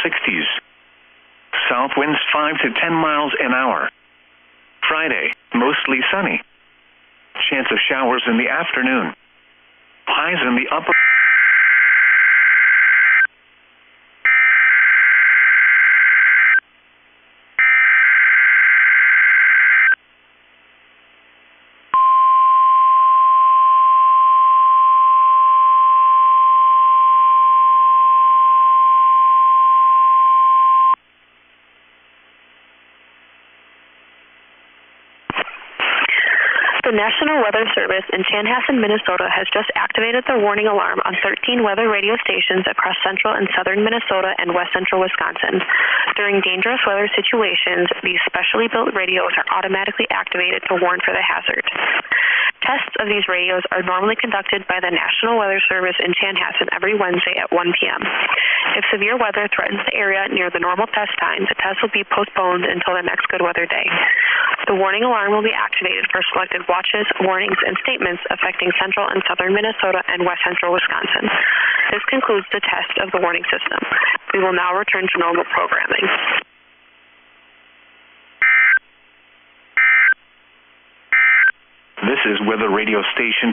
60s. South winds 5 to 10 miles an hour. Friday, mostly sunny. Chance of showers in the afternoon. Highs in the upper... The National Weather Service in Chanhassen, Minnesota has just activated their warning alarm on 13 weather radio stations across central and southern Minnesota and west central Wisconsin. During dangerous weather situations, these specially built radios are automatically activated to warn for the hazard. Tests of these radios are normally conducted by the National Weather Service in Chanhassen every Wednesday at 1 p.m. If severe weather threatens the area near the normal test time, the test will be postponed until the next good weather day. The warning alarm will be activated for selected watches, warnings, and statements affecting central and southern Minnesota and west central Wisconsin. This concludes the test of the warning system. We will now return to normal programming. This is weather radio station